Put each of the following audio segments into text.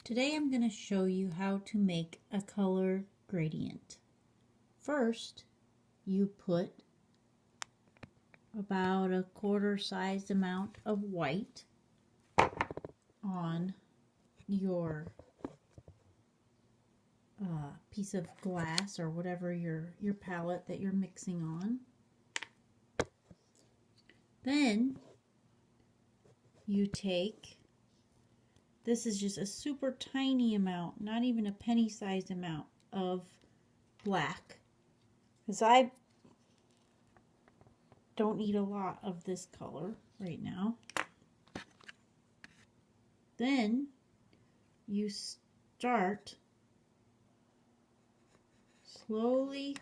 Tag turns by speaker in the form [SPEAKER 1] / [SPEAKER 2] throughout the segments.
[SPEAKER 1] Today I'm going to show you how to make a color gradient. First, you put about a quarter-sized amount of white on your piece of glass or whatever your palette that you're mixing on. Then you take, this is just a super tiny amount, not even a penny-sized amount of black, because I don't need a lot of this color right now. Then you start slowly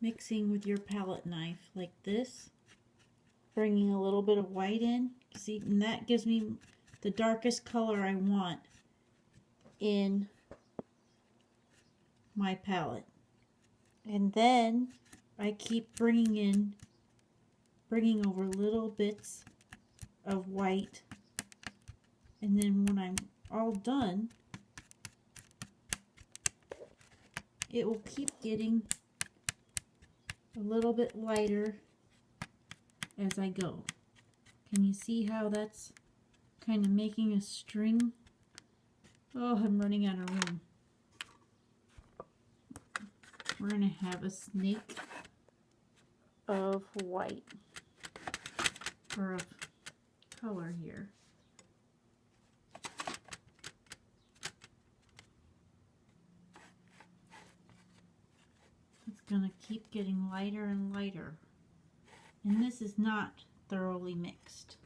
[SPEAKER 1] mixing with your palette knife like this, bringing a little bit of white in. See, and that gives me the darkest color I want in my palette. And then I keep bringing over little bits of white, and then when I'm all done, it will keep getting a little bit lighter as I go. Can you see how that's kind of making a string? Oh, I'm running out of room. We're going to have a snake of white, or of color here. It's going to keep getting lighter and lighter. And this is not thoroughly mixed.